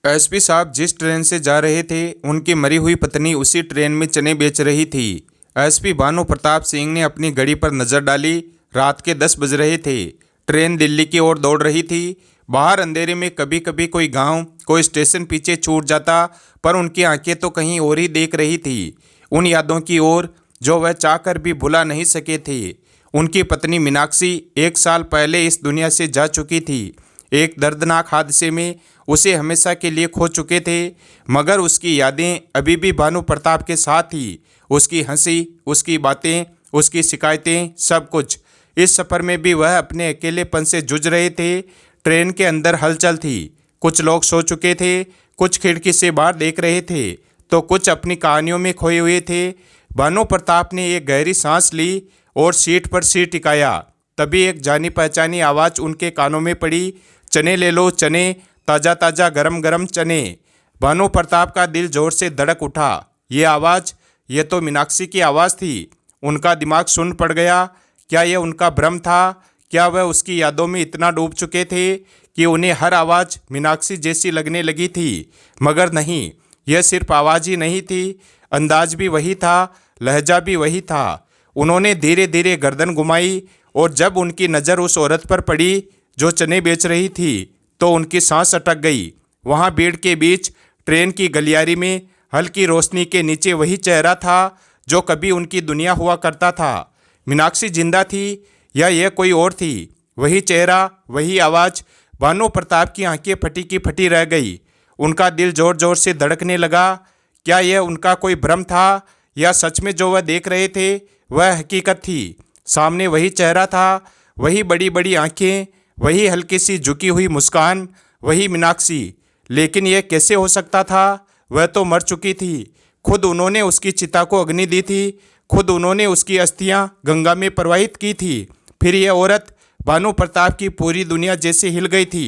SP साहब जिस train से जा रहे थे उनकी मरी हुई पत्नी उसी ट्रेन में चने बेच रही थी। एसपी भानु प्रताप सिंह ने अपनी घड़ी पर नज़र डाली। रात के 10 बज रहे थे। ट्रेन दिल्ली की ओर दौड़ रही थी। बाहर अंधेरे में कभी कभी कोई गांव, कोई स्टेशन पीछे छूट जाता, पर उनकी आंखें तो कहीं और ही देख रही थी, उन यादों की ओर जो वह चाहकर भी भुला नहीं सके थे। उनकी पत्नी मीनाक्षी 1 साल पहले इस दुनिया से जा चुकी थी। एक दर्दनाक हादसे में उसे हमेशा के लिए खो चुके थे, मगर उसकी यादें अभी भी भानु प्रताप के साथ थी। उसकी हंसी, उसकी बातें, उसकी शिकायतें, सब कुछ। इस सफ़र में भी वह अपने अकेलेपन से जूझ रहे थे। ट्रेन के अंदर हलचल थी। कुछ लोग सो चुके थे, कुछ खिड़की से बाहर देख रहे थे, तो कुछ अपनी कहानियों में खोए हुए थे। भानु प्रताप ने एक गहरी सांस ली और सीट पर सिर टिकाया। तभी एक जानी पहचानी आवाज़ उनके कानों में पड़ी, चने ले लो चने, ताज़ा ताज़ा गरम गरम चने। भानु प्रताप का दिल जोर से धड़क उठा। ये आवाज़, ये तो मीनाक्षी की आवाज़ थी। उनका दिमाग सुन्न पड़ गया। क्या यह उनका भ्रम था? क्या वह उसकी यादों में इतना डूब चुके थे कि उन्हें हर आवाज़ मीनाक्षी जैसी लगने लगी थी? मगर नहीं, यह सिर्फ आवाज़ ही नहीं थी, अंदाज भी वही था, लहजा भी वही था। उन्होंने धीरे धीरे गर्दन घुमाई और जब उनकी नज़र उस औरत पर पड़ी जो चने बेच रही थी, तो उनकी सांस अटक गई। वहाँ भीड़ के बीच ट्रेन की गलियारी में हल्की रोशनी के नीचे वही चेहरा था जो कभी उनकी दुनिया हुआ करता था। मीनाक्षी जिंदा थी या यह कोई और थी? वही चेहरा, वही आवाज़। भानु प्रताप की आंखें फटी की फटी रह गई। उनका दिल जोर जोर से धड़कने लगा। क्या यह उनका कोई भ्रम था या सच में जो वह देख रहे थे वह हकीकत थी? सामने वही चेहरा था, वही बड़ी बड़ी आंखें, वही हल्की सी झुकी हुई मुस्कान, वही मीनाक्षी। लेकिन यह कैसे हो सकता था? वह तो मर चुकी थी। खुद उन्होंने उसकी चिता को अग्नि दी थी, खुद उन्होंने उसकी अस्थियां गंगा में प्रवाहित की थी। फिर यह औरत? भानु प्रताप की पूरी दुनिया जैसे हिल गई थी।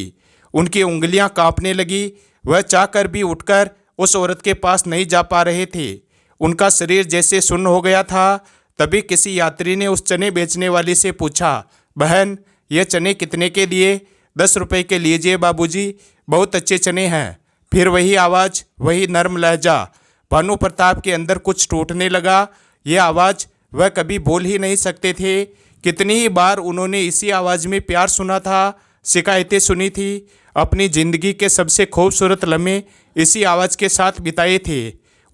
उनकी उंगलियां कांपने लगी। वह चाहकर भी उठकर उस औरत के पास नहीं जा पा रहे थे। उनका शरीर जैसे सुन्न हो गया था। तभी किसी यात्री ने उस चने बेचने वाली से पूछा, बहन, ये चने कितने के दिए? 10 रुपए के लीजिए बाबूजी, बहुत अच्छे चने हैं। फिर वही आवाज़, वही नर्म लहजा। भानु प्रताप के अंदर कुछ टूटने लगा। यह आवाज़ वह कभी बोल ही नहीं सकते थे। कितनी ही बार उन्होंने इसी आवाज़ में प्यार सुना था, शिकायतें सुनी थी, अपनी ज़िंदगी के सबसे खूबसूरत लम्हे इसी आवाज़ के साथ बिताए थे।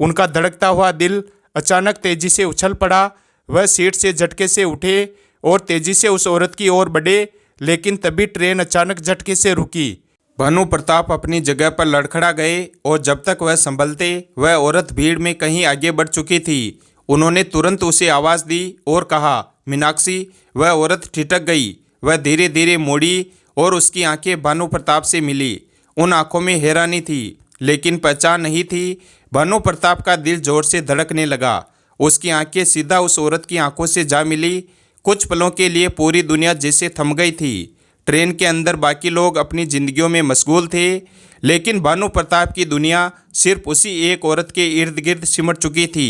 उनका धड़कता हुआ दिल अचानक तेजी से उछल पड़ा। वह सीट से झटके से उठे और तेजी से उस औरत की ओर बढ़े, लेकिन तभी ट्रेन अचानक झटके से रुकी। भानु प्रताप अपनी जगह पर लड़खड़ा गए और जब तक वह संभलते, वह औरत भीड़ में कहीं आगे बढ़ चुकी थी। उन्होंने तुरंत उसे आवाज़ दी और कहा, मीनाक्षी। वह औरत ठिठक गई। वह धीरे धीरे मुड़ी और उसकी आंखें भानु प्रताप से मिली। उन आंखों में हैरानी थी, लेकिन पहचान नहीं थी। भानु प्रताप का दिल जोर से धड़कने लगा। उसकी आंखें सीधा उस औरत की आंखों से जा मिली। कुछ पलों के लिए पूरी दुनिया जैसे थम गई थी। ट्रेन के अंदर बाकी लोग अपनी जिंदगियों में मशगूल थे, लेकिन भानु प्रताप की दुनिया सिर्फ उसी एक औरत के इर्द गिर्द सिमट चुकी थी।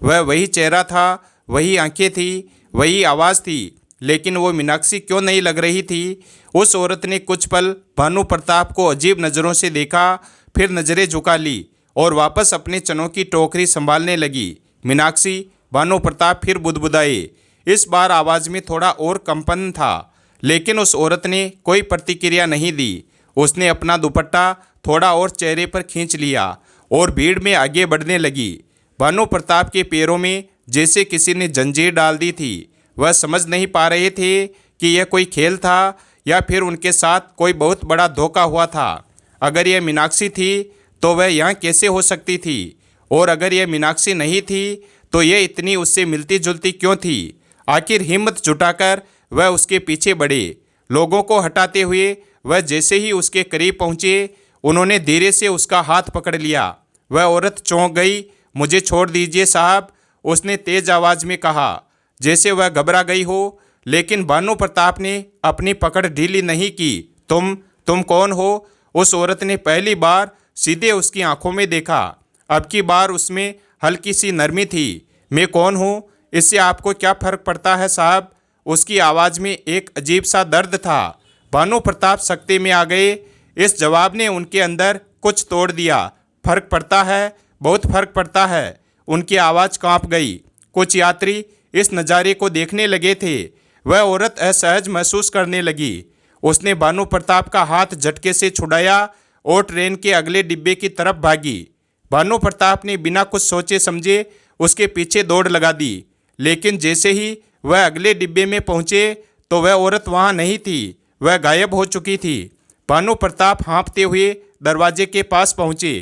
वह वही चेहरा था, वही आंखें थी, वही आवाज़ थी, लेकिन वो मीनाक्षी क्यों नहीं लग रही थी? उस औरत ने कुछ पल भानु प्रताप को अजीब नज़रों से देखा, फिर नज़रें झुका ली और वापस अपने चनों की टोकरी संभालने लगी। मीनाक्षी, भानु प्रताप फिर बुदबुदाए। इस बार आवाज़ में थोड़ा और कंपन था, लेकिन उस औरत ने कोई प्रतिक्रिया नहीं दी। उसने अपना दुपट्टा थोड़ा और चेहरे पर खींच लिया और भीड़ में आगे बढ़ने लगी। भानु प्रताप के पैरों में जैसे किसी ने जंजीर डाल दी थी। वह समझ नहीं पा रहे थे कि यह कोई खेल था या फिर उनके साथ कोई बहुत बड़ा धोखा हुआ था। अगर यह मीनाक्षी थी तो वह यहाँ कैसे हो सकती थी? और अगर यह मीनाक्षी नहीं थी तो यह इतनी उससे मिलती जुलती क्यों थी? आखिर हिम्मत जुटाकर वह उसके पीछे बढ़े। लोगों को हटाते हुए वह जैसे ही उसके करीब पहुँचे, उन्होंने धीरे से उसका हाथ पकड़ लिया। वह औरत चौंक गई। मुझे छोड़ दीजिए साहब, उसने तेज आवाज़ में कहा, जैसे वह घबरा गई हो। लेकिन भानु प्रताप ने अपनी पकड़ ढीली नहीं की। तुम कौन हो? उस औरत ने पहली बार सीधे उसकी आंखों में देखा। अब की बार उसमें हल्की सी नरमी थी। मैं कौन हूँ, इससे आपको क्या फ़र्क पड़ता है साहब? उसकी आवाज़ में एक अजीब सा दर्द था। भानु प्रताप सख्ती में आ गए। इस जवाब ने उनके अंदर कुछ तोड़ दिया। फर्क पड़ता है, बहुत फर्क पड़ता है। उनकी आवाज़ कांप गई। कुछ यात्री इस नज़ारे को देखने लगे थे। वह औरत असहज महसूस करने लगी। उसने भानु प्रताप का हाथ झटके से छुड़ाया और ट्रेन के अगले डिब्बे की तरफ भागी। भानु प्रताप ने बिना कुछ सोचे समझे उसके पीछे दौड़ लगा दी, लेकिन जैसे ही वह अगले डिब्बे में पहुंचे तो वह औरत वहां नहीं थी। वह गायब हो चुकी थी। भानु प्रताप हाँफते हुए दरवाजे के पास पहुंचे।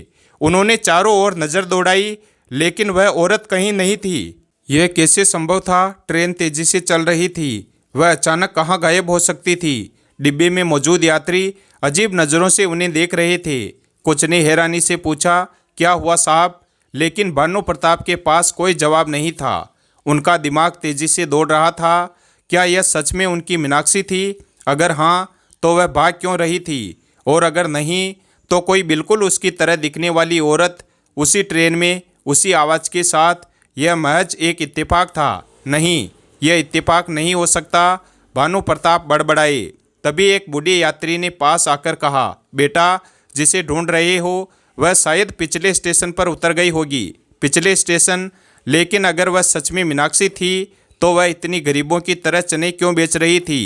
उन्होंने चारों ओर नज़र दौड़ाई, लेकिन वह औरत कहीं नहीं थी। यह कैसे संभव था? ट्रेन तेजी से चल रही थी। वह अचानक कहाँ गायब हो सकती थी? डिब्बे में मौजूद यात्री अजीब नज़रों से उन्हें देख रहे थे। कुछ ने हैरानी से पूछा, क्या हुआ साहब? लेकिन भानु प्रताप के पास कोई जवाब नहीं था। उनका दिमाग तेजी से दौड़ रहा था। क्या यह सच में उनकी मीनाक्षी थी? अगर हाँ, तो वह भाग क्यों रही थी? और अगर नहीं, तो कोई बिल्कुल उसकी तरह दिखने वाली औरत उसी ट्रेन में उसी आवाज़ के साथ। यह महज एक इत्तेफाक था। नहीं, यह इत्तेफाक नहीं हो सकता। भानु प्रताप बड़बड़ाए। तभी एक बूढ़े यात्री ने पास आकर कहा, बेटा, जिसे ढूंढ रहे हो वह शायद पिछले स्टेशन पर उतर गई होगी। पिछले स्टेशन? लेकिन अगर वह सच में मीनाक्षी थी तो वह इतनी गरीबों की तरह चने क्यों बेच रही थी?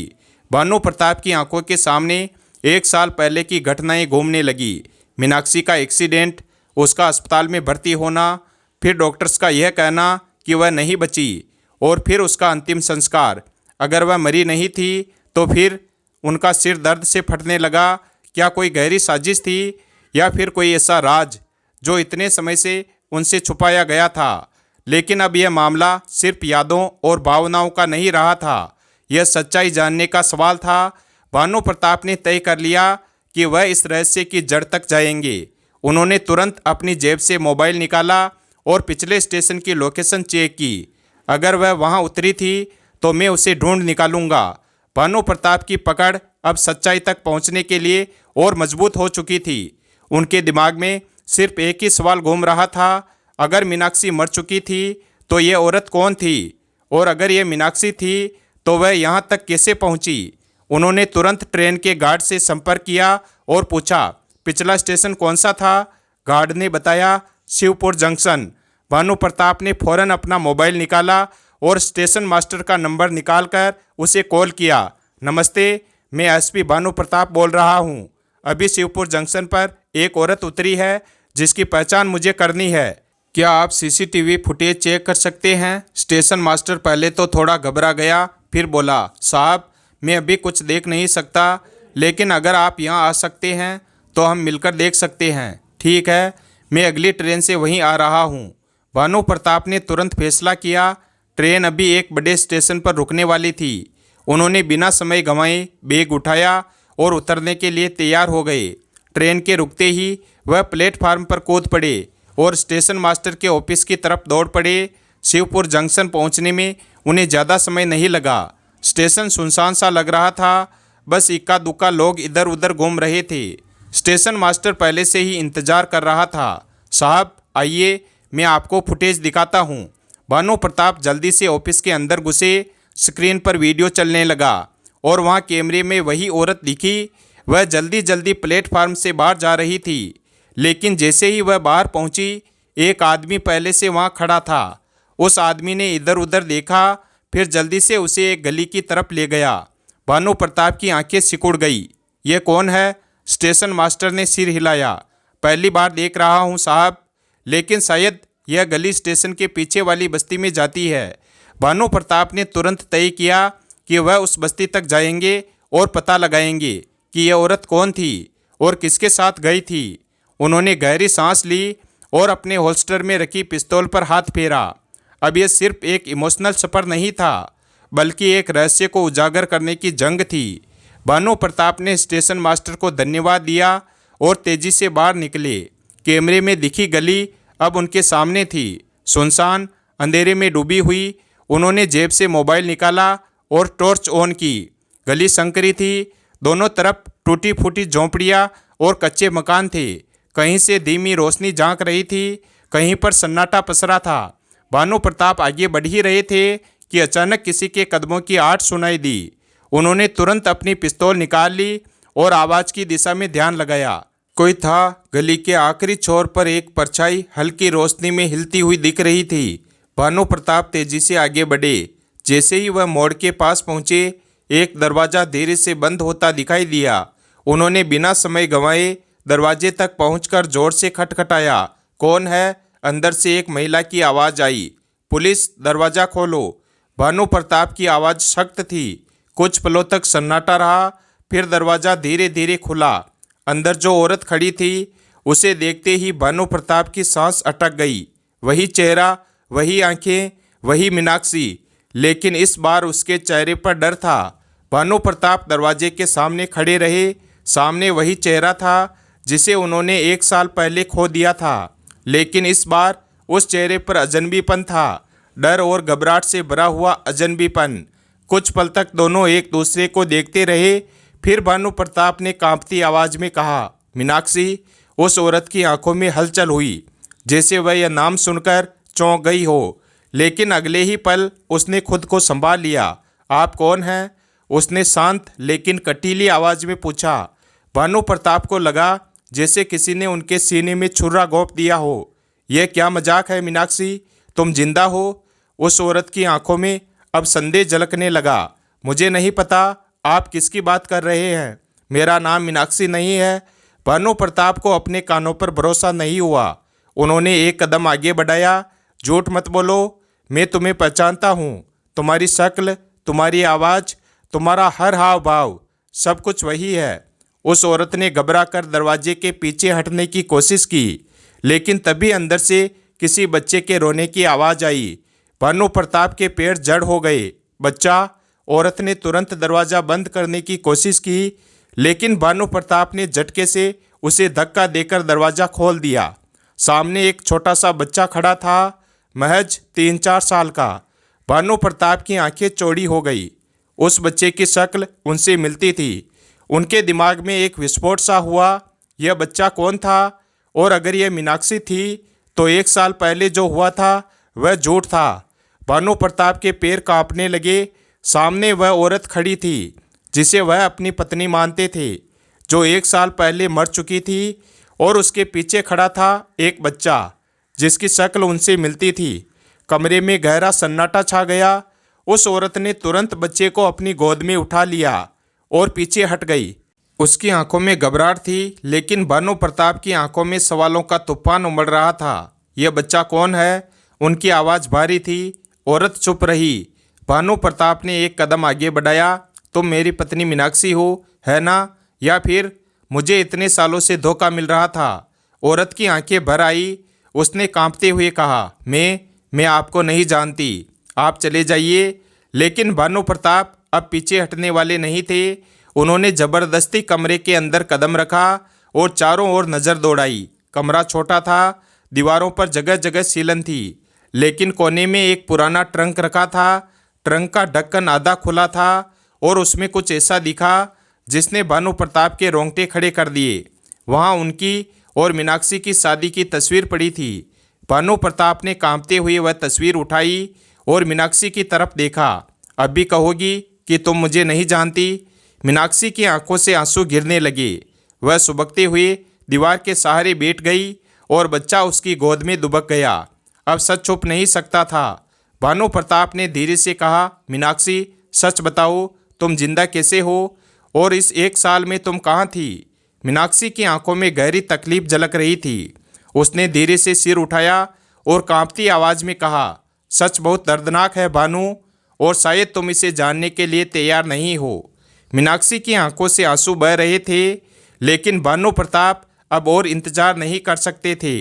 भानु प्रताप की आंखों के सामने 1 साल पहले की घटनाएं घूमने लगी। मीनाक्षी का एक्सीडेंट, उसका अस्पताल में भर्ती होना, फिर डॉक्टर्स का यह कहना कि वह नहीं बची, और फिर उसका अंतिम संस्कार। अगर वह मरी नहीं थी तो फिर उनका सिर दर्द से फटने लगा। क्या कोई गहरी साजिश थी, या फिर कोई ऐसा राज जो इतने समय से उनसे छुपाया गया था? लेकिन अब यह मामला सिर्फ यादों और भावनाओं का नहीं रहा था, यह सच्चाई जानने का सवाल था। भानु प्रताप ने तय कर लिया कि वह इस रहस्य की जड़ तक जाएंगे। उन्होंने तुरंत अपनी जेब से मोबाइल निकाला और पिछले स्टेशन की लोकेशन चेक की। अगर वह वहां उतरी थी तो मैं उसे ढूंढ निकालूंगा। भानु प्रताप की पकड़ अब सच्चाई तक पहुंचने के लिए और मजबूत हो चुकी थी। उनके दिमाग में सिर्फ एक ही सवाल घूम रहा था, अगर मीनाक्षी मर चुकी थी तो ये औरत कौन थी? और अगर ये मीनाक्षी थी तो वह यहाँ तक कैसे पहुँची? उन्होंने तुरंत ट्रेन के गार्ड से संपर्क किया और पूछा, पिछला स्टेशन कौन सा था? गार्ड ने बताया, शिवपुर जंक्शन। भानु प्रताप ने फौरन अपना मोबाइल निकाला और स्टेशन मास्टर का नंबर निकालकर उसे कॉल किया। नमस्ते, मैं एसपी भानु प्रताप बोल रहा हूँ। अभी शिवपुर जंक्शन पर एक औरत उतरी है जिसकी पहचान मुझे करनी है। क्या आप सीसीटीवी फुटेज चेक कर सकते हैं? स्टेशन मास्टर पहले तो थोड़ा घबरा गया, फिर बोला, साहब, मैं अभी कुछ देख नहीं सकता, लेकिन अगर आप यहाँ आ सकते हैं तो हम मिलकर देख सकते हैं। ठीक है, मैं अगली ट्रेन से वहीं आ रहा हूँ। भानु प्रताप ने तुरंत फैसला किया। ट्रेन अभी एक बड़े स्टेशन पर रुकने वाली थी। उन्होंने बिना समय गंवाए बैग उठाया और उतरने के लिए तैयार हो गए। ट्रेन के रुकते ही वह प्लेटफार्म पर कूद पड़े और स्टेशन मास्टर के ऑफिस की तरफ दौड़ पड़े। शिवपुर जंक्शन पहुंचने में उन्हें ज़्यादा समय नहीं लगा। स्टेशन सुनसान सा लग रहा था, बस इक्का दुक्का लोग इधर उधर घूम रहे थे। स्टेशन मास्टर पहले से ही इंतजार कर रहा था। साहब आइए, मैं आपको फुटेज दिखाता हूँ। भानु प्रताप जल्दी से ऑफिस के अंदर घुसे। स्क्रीन पर वीडियो चलने लगा और वहाँ कैमरे में वही औरत दिखी। वह जल्दी जल्दी प्लेटफार्म से बाहर जा रही थी, लेकिन जैसे ही वह बाहर पहुंची, एक आदमी पहले से वहां खड़ा था। उस आदमी ने इधर उधर देखा, फिर जल्दी से उसे एक गली की तरफ ले गया। भानु प्रताप की आंखें सिकुड़ गई। ये कौन है? स्टेशन मास्टर ने सिर हिलाया। पहली बार देख रहा हूं साहब, लेकिन शायद यह गली स्टेशन के पीछे वाली बस्ती में जाती है। भानु प्रताप ने तुरंत तय किया कि वह उस बस्ती तक जाएंगे और पता लगाएंगे कि यह औरत कौन थी और किसके साथ गई थी। उन्होंने गहरी सांस ली और अपने होल्स्टर में रखी पिस्तौल पर हाथ फेरा। अब यह सिर्फ एक इमोशनल सफ़र नहीं था, बल्कि एक रहस्य को उजागर करने की जंग थी। भानु प्रताप ने स्टेशन मास्टर को धन्यवाद दिया और तेजी से बाहर निकले। कैमरे में दिखी गली अब उनके सामने थी, सुनसान, अंधेरे में डूबी हुई। उन्होंने जेब से मोबाइल निकाला और टॉर्च ऑन की। गली संकरी थी, दोनों तरफ टूटी फूटी झोंपड़ियाँ और कच्चे मकान थे। कहीं से धीमी रोशनी झांक रही थी, कहीं पर सन्नाटा पसरा था। भानु प्रताप आगे बढ़ ही रहे थे कि अचानक किसी के कदमों की आहट सुनाई दी। उन्होंने तुरंत अपनी पिस्तौल निकाल ली और आवाज़ की दिशा में ध्यान लगाया। कोई था। गली के आखिरी छोर पर एक परछाई हल्की रोशनी में हिलती हुई दिख रही थी। भानु प्रताप तेजी से आगे बढ़े। जैसे ही वह मोड़ के पास पहुंचे, एक दरवाजा धीरे से बंद होता दिखाई दिया। उन्होंने बिना समय गंवाए दरवाजे तक पहुंचकर जोर से खटखटाया। कौन है? अंदर से एक महिला की आवाज़ आई। पुलिस, दरवाज़ा खोलो। भानु प्रताप की आवाज़ सख्त थी। कुछ पलों तक सन्नाटा रहा, फिर दरवाज़ा धीरे धीरे खुला। अंदर जो औरत खड़ी थी, उसे देखते ही भानु प्रताप की सांस अटक गई। वही चेहरा, वही आंखें, वही मीनाक्षी, लेकिन इस बार उसके चेहरे पर डर था। भानु प्रताप दरवाजे के सामने खड़े रहे। सामने वही चेहरा था जिसे उन्होंने 1 साल पहले खो दिया था, लेकिन इस बार उस चेहरे पर अजनबीपन था, डर और घबराहट से भरा हुआ अजनबीपन। कुछ पल तक दोनों एक दूसरे को देखते रहे। फिर भानु प्रताप ने कांपती आवाज़ में कहा, मीनाक्षी। उस औरत की आंखों में हलचल हुई, जैसे वह यह नाम सुनकर चौंक गई हो, लेकिन अगले ही पल उसने खुद को संभाल लिया। आप कौन हैं? उसने शांत लेकिन कटीली आवाज़ में पूछा। भानु प्रताप को लगा जैसे किसी ने उनके सीने में छुरा घोंप दिया हो। यह क्या मजाक है मीनाक्षी? तुम जिंदा हो? उस औरत की आंखों में अब संदेह झलकने लगा। मुझे नहीं पता आप किसकी बात कर रहे हैं। मेरा नाम मीनाक्षी नहीं है। भानु प्रताप को अपने कानों पर भरोसा नहीं हुआ। उन्होंने एक कदम आगे बढ़ाया। झूठ मत बोलो, मैं तुम्हें पहचानता हूँ। तुम्हारी शक्ल, तुम्हारी आवाज़, तुम्हारा हर हाव भाव, सब कुछ वही है। उस औरत ने घबरा कर दरवाजे के पीछे हटने की कोशिश की, लेकिन तभी अंदर से किसी बच्चे के रोने की आवाज़ आई। भानु प्रताप के पैर जड़ हो गए। बच्चा? औरत ने तुरंत दरवाज़ा बंद करने की कोशिश की, लेकिन भानु प्रताप ने झटके से उसे धक्का देकर दरवाज़ा खोल दिया। सामने एक छोटा सा बच्चा खड़ा था, महज 3-4 साल का। भानु प्रताप की आंखें चौड़ी हो गई। उस बच्चे की शक्ल उनसे मिलती थी। उनके दिमाग में एक विस्फोट सा हुआ। यह बच्चा कौन था? और अगर यह मीनाक्षी थी तो 1 साल पहले जो हुआ था वह झूठ था। भानु प्रताप के पैर कांपने लगे। सामने वह औरत खड़ी थी जिसे वह अपनी पत्नी मानते थे, जो 1 साल पहले मर चुकी थी, और उसके पीछे खड़ा था एक बच्चा जिसकी शक्ल उनसे मिलती थी। कमरे में गहरा सन्नाटा छा गया। उस औरत ने तुरंत बच्चे को अपनी गोद में उठा लिया और पीछे हट गई। उसकी आंखों में घबराहट थी, लेकिन भानु प्रताप की आंखों में सवालों का तूफान उमड़ रहा था। यह बच्चा कौन है? उनकी आवाज़ भारी थी। औरत चुप रही। भानु प्रताप ने एक कदम आगे बढ़ाया। तुम मेरी पत्नी मीनाक्षी हो, है ना? या फिर मुझे इतने सालों से धोखा मिल रहा था? औरत की आंखें भर आई। उसने कांपते हुए कहा, मैं आपको नहीं जानती, आप चले जाइए। लेकिन भानु प्रताप अब पीछे हटने वाले नहीं थे। उन्होंने जबरदस्ती कमरे के अंदर कदम रखा और चारों ओर नज़र दौड़ाई। कमरा छोटा था, दीवारों पर जगह जगह सीलन थी, लेकिन कोने में एक पुराना ट्रंक रखा था। ट्रंक का ढक्कन आधा खुला था और उसमें कुछ ऐसा दिखा जिसने भानु प्रताप के रोंगटे खड़े कर दिए। वहाँ उनकी और मीनाक्षी की शादी की तस्वीर पड़ी थी। भानु प्रताप ने कांपते हुए वह तस्वीर उठाई और मीनाक्षी की तरफ देखा। अब भी कहोगी कि तुम मुझे नहीं जानती? मीनाक्षी की आंखों से आंसू गिरने लगे। वह सुबकते हुए दीवार के सहारे बैठ गई और बच्चा उसकी गोद में दुबक गया। अब सच छुप नहीं सकता था। भानु प्रताप ने धीरे से कहा, मीनाक्षी, सच बताओ, तुम जिंदा कैसे हो? और इस 1 साल में तुम कहाँ थी? मीनाक्षी की आंखों में गहरी तकलीफ झलक रही थी। उसने धीरे से सिर उठाया और कांपती आवाज़ में कहा, सच बहुत दर्दनाक है भानु, और शायद तुम इसे जानने के लिए तैयार नहीं हो। मीनाक्षी की आंखों से आंसू बह रहे थे, लेकिन भानु प्रताप अब और इंतजार नहीं कर सकते थे।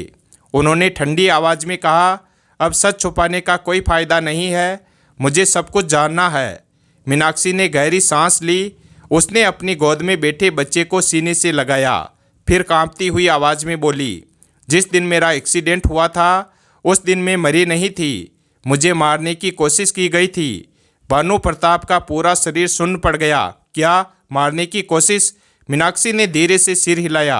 उन्होंने ठंडी आवाज़ में कहा, अब सच छुपाने का कोई फ़ायदा नहीं है, मुझे सब कुछ जानना है। मीनाक्षी ने गहरी सांस ली। उसने अपनी गोद में बैठे बच्चे को सीने से लगाया, फिर कांपती हुई आवाज़ में बोली, जिस दिन मेरा एक्सीडेंट हुआ था उस दिन मैं मरी नहीं थी, मुझे मारने की कोशिश की गई थी। भानु प्रताप का पूरा शरीर सुन्न पड़ गया। क्या मारने की कोशिश? मीनाक्षी ने धीरे से सिर हिलाया।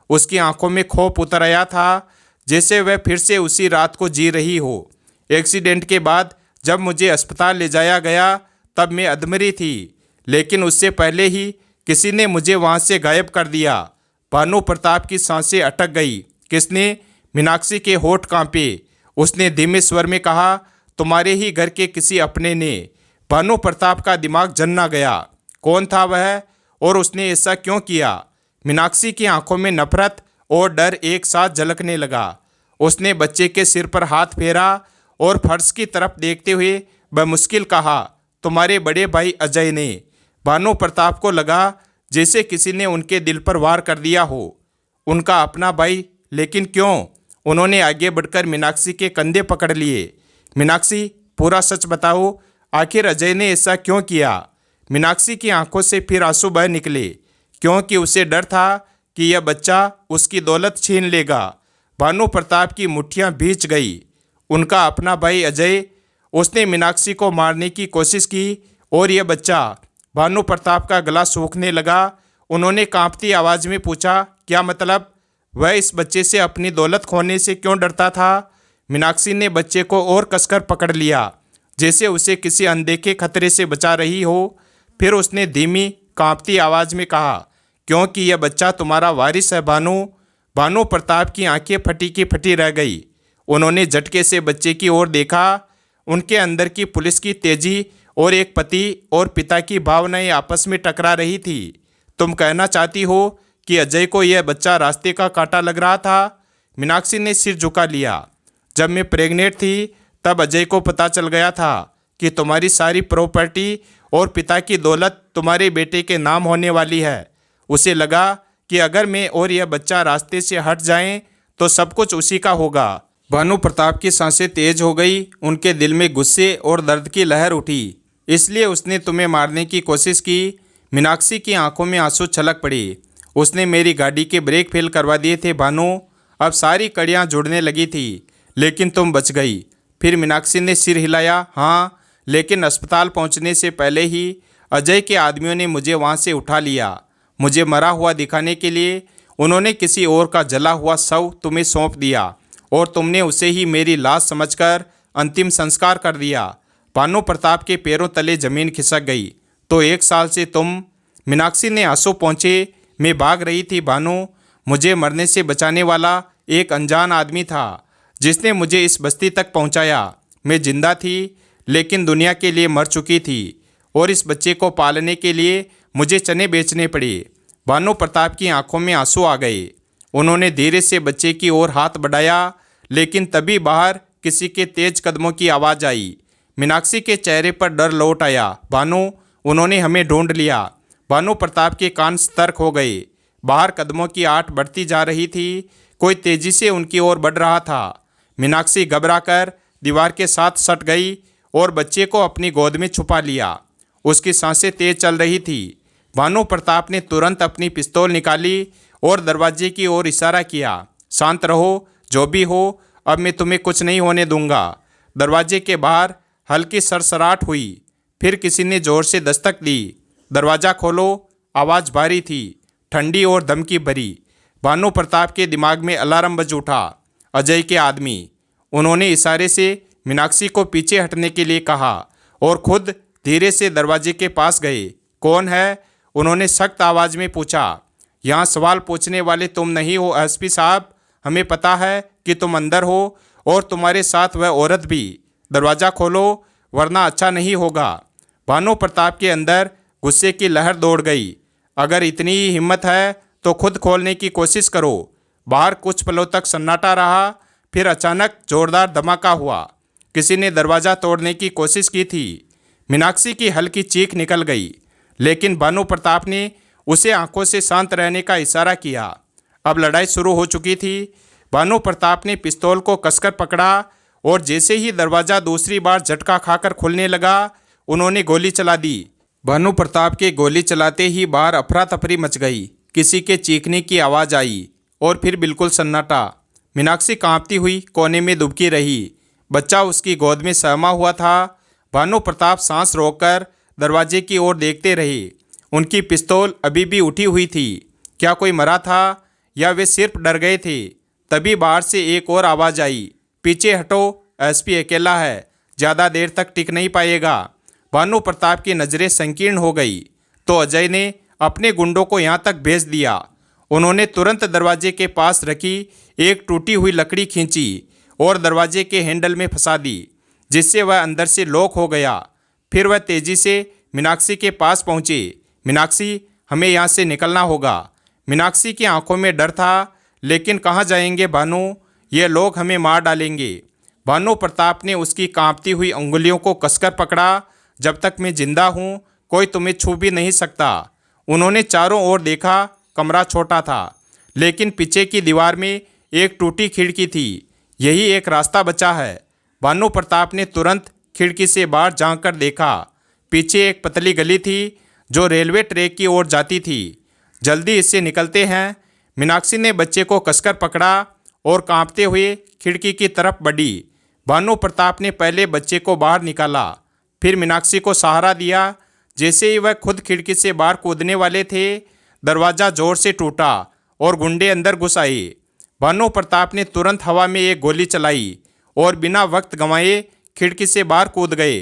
उसकी आंखों में खौफ उतर आया था, जैसे वह फिर से उसी रात को जी रही हो। एक्सीडेंट के बाद जब मुझे अस्पताल ले जाया गया तब मैं अधमरी थी, लेकिन उससे पहले ही किसी ने मुझे वहाँ से गायब कर दिया। भानु प्रताप की सांसें अटक गई। किसने? मीनाक्षी के होठ कांपे। उसने धीमे स्वर में कहा, तुम्हारे ही घर के किसी अपने ने। भानु प्रताप का दिमाग जन्ना गया। कौन था वह और उसने ऐसा क्यों किया? मीनाक्षी की आंखों में नफरत और डर एक साथ झलकने लगा। उसने बच्चे के सिर पर हाथ फेरा और फर्श की तरफ देखते हुए बमुश्किल कहा, तुम्हारे बड़े भाई अजय ने। भानु प्रताप को लगा जैसे किसी ने उनके दिल पर वार कर दिया हो। उनका अपना भाई, लेकिन क्यों? उन्होंने आगे बढ़कर मीनाक्षी के कंधे पकड़ लिए। मीनाक्षी, पूरा सच बताओ, आखिर अजय ने ऐसा क्यों किया? मीनाक्षी की आंखों से फिर आंसू बह निकले, क्योंकि उसे डर था कि यह बच्चा उसकी दौलत छीन लेगा। भानु प्रताप की मुट्ठियां भींच गई। उनका अपना भाई अजय, उसने मीनाक्षी को मारने की कोशिश की और यह बच्चा। भानु प्रताप का गला सूखने लगा। उन्होंने कांपती आवाज में पूछा, क्या मतलब? वह इस बच्चे से अपनी दौलत खोने से क्यों डरता था? मीनाक्षी ने बच्चे को और कसकर पकड़ लिया, जैसे उसे किसी अनदेखे खतरे से बचा रही हो। फिर उसने धीमी कांपती आवाज में कहा, क्योंकि यह बच्चा तुम्हारा वारिस है भानु। भानु प्रताप की आंखें फटी की फटी रह गई। उन्होंने झटके से बच्चे की ओर देखा। उनके अंदर की पुलिस की तेजी और एक पति और पिता की भावनाएं आपस में टकरा रही थी। तुम कहना चाहती हो कि अजय को यह बच्चा रास्ते का कांटा लग रहा था? मीनाक्षी ने सिर झुका लिया। जब मैं प्रेग्नेंट थी तब अजय को पता चल गया था कि तुम्हारी सारी प्रॉपर्टी और पिता की दौलत तुम्हारे बेटे के नाम होने वाली है। उसे लगा कि अगर मैं और यह बच्चा रास्ते से हट जाएं तो सब कुछ उसी का होगा। भानु प्रताप की सांसें तेज हो गई। उनके दिल में गुस्से और दर्द की लहर उठी। इसलिए उसने तुम्हें मारने की कोशिश की? मीनाक्षी की आंखों में आंसू छलक पड़े। उसने मेरी गाड़ी के ब्रेक फेल करवा दिए थे भानु। अब सारी कड़ियां जुड़ने लगी थी, लेकिन तुम बच गई। फिर मीनाक्षी ने सिर हिलाया। हाँ, लेकिन अस्पताल पहुंचने से पहले ही अजय के आदमियों ने मुझे वहां से उठा लिया। मुझे मरा हुआ दिखाने के लिए उन्होंने किसी और का जला हुआ शव तुम्हें सौंप दिया और तुमने उसे ही मेरी लाश समझकर अंतिम संस्कार कर दिया। भानु प्रताप के पैरों तले जमीन खिसक गई। तो 1 साल से तुम? मीनाक्षी ने आंसू पोंछे। मैं भाग रही थी भानु। मुझे मरने से बचाने वाला एक अनजान आदमी था जिसने मुझे इस बस्ती तक पहुंचाया। मैं जिंदा थी, लेकिन दुनिया के लिए मर चुकी थी और इस बच्चे को पालने के लिए मुझे चने बेचने पड़े। भानु प्रताप की आंखों में आंसू आ गए। उन्होंने धीरे से बच्चे की ओर हाथ बढ़ाया, लेकिन तभी बाहर किसी के तेज कदमों की आवाज़ आई। मीनाक्षी के चेहरे पर डर लौट आया। भानु, उन्होंने हमें ढूंढ लिया। भानु प्रताप के कान सतर्क हो गए। बाहर कदमों की आट बढ़ती जा रही थी। कोई तेजी से उनकी ओर बढ़ रहा था। मीनाक्षी घबराकर दीवार के साथ सट गई और बच्चे को अपनी गोद में छुपा लिया। उसकी सांसें तेज चल रही थी। भानु प्रताप ने तुरंत अपनी पिस्तौल निकाली और दरवाजे की ओर इशारा किया। शांत रहो, जो भी हो, अब मैं तुम्हें कुछ नहीं होने दूंगा। दरवाजे के बाहर हल्की सरसराहट हुई। फिर किसी ने जोर से दस्तक दी। दरवाज़ा खोलो। आवाज़ भारी थी, ठंडी और धमकी भरी। भानु प्रताप के दिमाग में अलार्म बज उठा। अजय के आदमी। उन्होंने इशारे से मीनाक्षी को पीछे हटने के लिए कहा और खुद धीरे से दरवाजे के पास गए। कौन है? उन्होंने सख्त आवाज़ में पूछा। यहाँ सवाल पूछने वाले तुम नहीं हो एसपी साहब। हमें पता है कि तुम अंदर हो और तुम्हारे साथ वह औरत भी। दरवाज़ा खोलो वरना अच्छा नहीं होगा। भानु प्रताप के अंदर गुस्से की लहर दौड़ गई। अगर इतनी ही हिम्मत है तो खुद खोलने की कोशिश करो। बाहर कुछ पलों तक सन्नाटा रहा। फिर अचानक जोरदार धमाका हुआ। किसी ने दरवाज़ा तोड़ने की कोशिश की थी। मीनाक्षी की हल्की चीख निकल गई, लेकिन भानु प्रताप ने उसे आंखों से शांत रहने का इशारा किया। अब लड़ाई शुरू हो चुकी थी। भानु प्रताप ने पिस्तौल को कसकर पकड़ा और जैसे ही दरवाज़ा दूसरी बार झटका खाकर खुलने लगा, उन्होंने गोली चला दी। भानु प्रताप के गोली चलाते ही बाहर अफरा तफरी मच गई। किसी के चीखने की आवाज़ आई और फिर बिल्कुल सन्नाटा। मीनाक्षी कांपती हुई कोने में दुबकी रही। बच्चा उसकी गोद में सहमा हुआ था। भानु प्रताप सांस रोककर दरवाजे की ओर देखते रहे। उनकी पिस्तौल अभी भी उठी हुई थी। क्या कोई मरा था या वे सिर्फ डर गए थे? तभी बाहर से एक और आवाज़ आई। पीछे हटो, एसपी अकेला है, ज़्यादा देर तक टिक नहीं पाएगा। भानु प्रताप की नज़रें संकीर्ण हो गई। तो अजय ने अपने गुंडों को यहाँ तक भेज दिया। उन्होंने तुरंत दरवाजे के पास रखी एक टूटी हुई लकड़ी खींची और दरवाजे के हैंडल में फंसा दी, जिससे वह अंदर से लॉक हो गया। फिर वह तेजी से मीनाक्षी के पास पहुंचे। मीनाक्षी, हमें यहाँ से निकलना होगा। मीनाक्षी की आंखों में डर था, लेकिन कहाँ जाएंगे भानु, ये लोग हमें मार डालेंगे। भानु प्रताप ने उसकी कांपती हुई उंगलियों को कसकर पकड़ा। जब तक मैं जिंदा हूँ कोई तुम्हें छू भी नहीं सकता। उन्होंने चारों ओर देखा। कमरा छोटा था, लेकिन पीछे की दीवार में एक टूटी खिड़की थी। यही एक रास्ता बचा है। भानु प्रताप ने तुरंत खिड़की से बाहर झांक कर देखा। पीछे एक पतली गली थी जो रेलवे ट्रैक की ओर जाती थी। जल्दी इससे निकलते हैं। मीनाक्षी ने बच्चे को कसकर पकड़ा और कांपते हुए खिड़की की तरफ बढ़ी। भानु प्रताप ने पहले बच्चे को बाहर निकाला, फिर मीनाक्षी को सहारा दिया। जैसे ही वह खुद खिड़की से बाहर कूदने वाले थे, दरवाज़ा जोर से टूटा और गुंडे अंदर घुस आए। भानु प्रताप ने तुरंत हवा में एक गोली चलाई और बिना वक्त गंवाए खिड़की से बाहर कूद गए।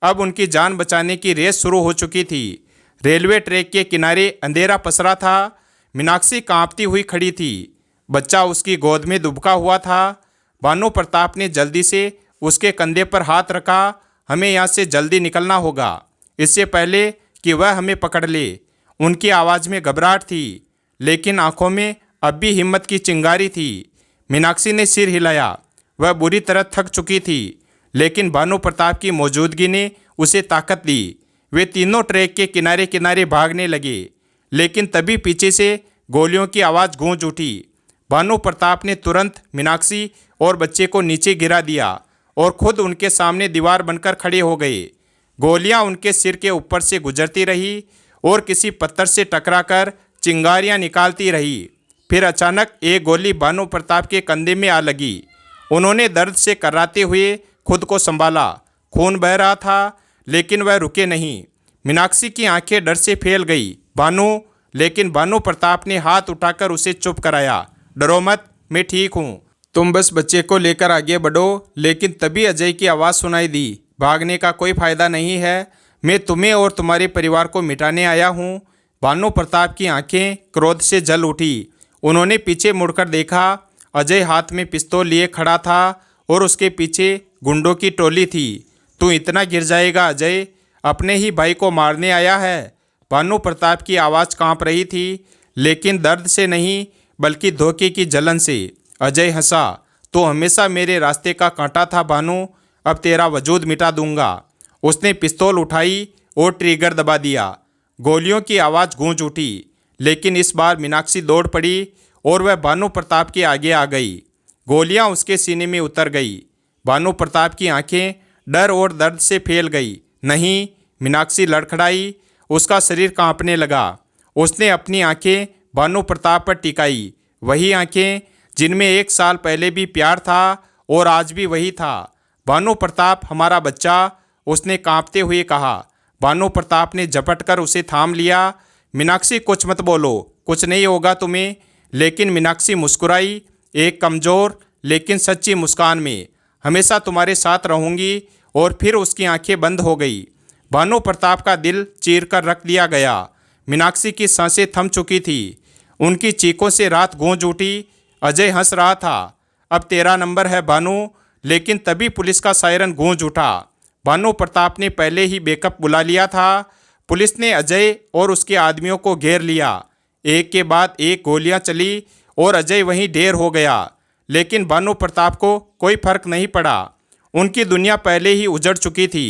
अब उनकी जान बचाने की रेस शुरू हो चुकी थी। रेलवे ट्रैक के किनारे अंधेरा पसरा था। मीनाक्षी कांपती हुई खड़ी थी। बच्चा उसकी गोद में दुबका हुआ था। भानु प्रताप ने जल्दी से उसके कंधे पर हाथ रखा। हमें यहाँ से जल्दी निकलना होगा, इससे पहले कि वह हमें पकड़ ले। उनकी आवाज़ में घबराहट थी, लेकिन आंखों में अब भी हिम्मत की चिंगारी थी। मीनाक्षी ने सिर हिलाया। वह बुरी तरह थक चुकी थी, लेकिन भानु प्रताप की मौजूदगी ने उसे ताकत दी। वे तीनों ट्रैक के किनारे किनारे भागने लगे, लेकिन तभी पीछे से गोलियों की आवाज़ गूंज उठी। भानु प्रताप ने तुरंत मीनाक्षी और बच्चे को नीचे गिरा दिया और खुद उनके सामने दीवार बनकर खड़े हो गए। गोलियां उनके सिर के ऊपर से गुजरती रही और किसी पत्थर से टकराकर चिंगारियां निकालती रही। फिर अचानक एक गोली भानु प्रताप के कंधे में आ लगी। उन्होंने दर्द से कराते हुए खुद को संभाला। खून बह रहा था, लेकिन वह रुके नहीं। मीनाक्षी की आंखें डर से फैल गई। लेकिन भानु प्रताप ने हाथ उठाकर उसे चुप कराया। डरो मत, मैं ठीक हूँ, तुम बस बच्चे को लेकर आगे बढ़ो। लेकिन तभी अजय की आवाज़ सुनाई दी। भागने का कोई फायदा नहीं है, मैं तुम्हें और तुम्हारे परिवार को मिटाने आया हूँ। भानु प्रताप की आंखें क्रोध से जल उठी। उन्होंने पीछे मुड़कर देखा। अजय हाथ में पिस्तौल लिए खड़ा था और उसके पीछे गुंडों की टोली थी। तू इतना गिर जाएगा अजय, अपने ही भाई को मारने आया है। भानु प्रताप की आवाज़ कांप रही थी, लेकिन दर्द से नहीं बल्कि धोखे की जलन से। अजय हंसा। तो हमेशा मेरे रास्ते का कांटा था भानु, अब तेरा वजूद मिटा दूंगा। उसने पिस्तौल उठाई और ट्रिगर दबा दिया। गोलियों की आवाज़ गूंज उठी, लेकिन इस बार मीनाक्षी दौड़ पड़ी और वह भानु प्रताप के आगे आ गई। गोलियां उसके सीने में उतर गई। भानु प्रताप की आंखें डर और दर्द से फैल गई। नहीं, मीनाक्षी लड़खड़ाई। उसका शरीर कांपने लगा। उसने अपनी आंखें भानु प्रताप पर टिकाई, वही आंखें जिनमें 1 साल पहले भी प्यार था और आज भी वही था। भानु प्रताप, हमारा बच्चा, उसने कांपते हुए कहा। भानु प्रताप ने झपट कर उसे थाम लिया। मीनाक्षी, कुछ मत बोलो, कुछ नहीं होगा तुम्हें। लेकिन मीनाक्षी मुस्कुराई, एक कमज़ोर लेकिन सच्ची मुस्कान में। हमेशा तुम्हारे साथ रहूँगी। और फिर उसकी आंखें बंद हो गई। भानु प्रताप का दिल चीर कर रख दिया गया। मीनाक्षी की सांसें थम चुकी थी। उनकी चीखों से रात गूंज उठी। अजय हंस रहा था। अब तेरा नंबर है भानु। लेकिन तभी पुलिस का सायरन गूंज उठा। भानु प्रताप ने पहले ही बैकअप बुला लिया था। पुलिस ने अजय और उसके आदमियों को घेर लिया। एक के बाद एक गोलियां चली और अजय वहीं ढेर हो गया। लेकिन भानु प्रताप को कोई फर्क नहीं पड़ा। उनकी दुनिया पहले ही उजड़ चुकी थी।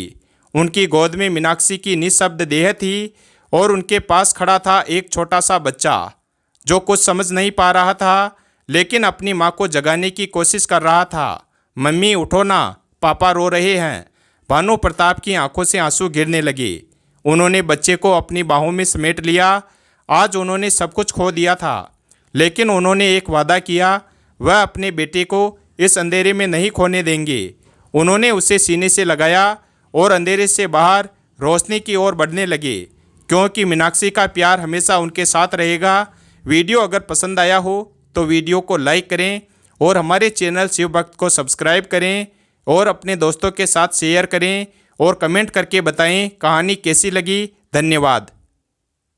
उनकी गोद में मीनाक्षी की निःशब्द देह थी और उनके पास खड़ा था एक छोटा सा बच्चा जो कुछ समझ नहीं पा रहा था, लेकिन अपनी माँ को जगाने की कोशिश कर रहा था। मम्मी उठो ना, पापा रो रहे हैं। भानु प्रताप की आंखों से आंसू गिरने लगे। उन्होंने बच्चे को अपनी बाहों में समेट लिया। आज उन्होंने सब कुछ खो दिया था, लेकिन उन्होंने एक वादा किया, वह अपने बेटे को इस अंधेरे में नहीं खोने देंगे। उन्होंने उसे सीने से लगाया और अंधेरे से बाहर रोशनी की ओर बढ़ने लगे, क्योंकि मीनाक्षी का प्यार हमेशा उनके साथ रहेगा। वीडियो अगर पसंद आया हो तो वीडियो को लाइक करें और हमारे चैनल शिव भक्त को सब्सक्राइब करें और अपने दोस्तों के साथ शेयर करें और कमेंट करके बताएं कहानी कैसी लगी। धन्यवाद।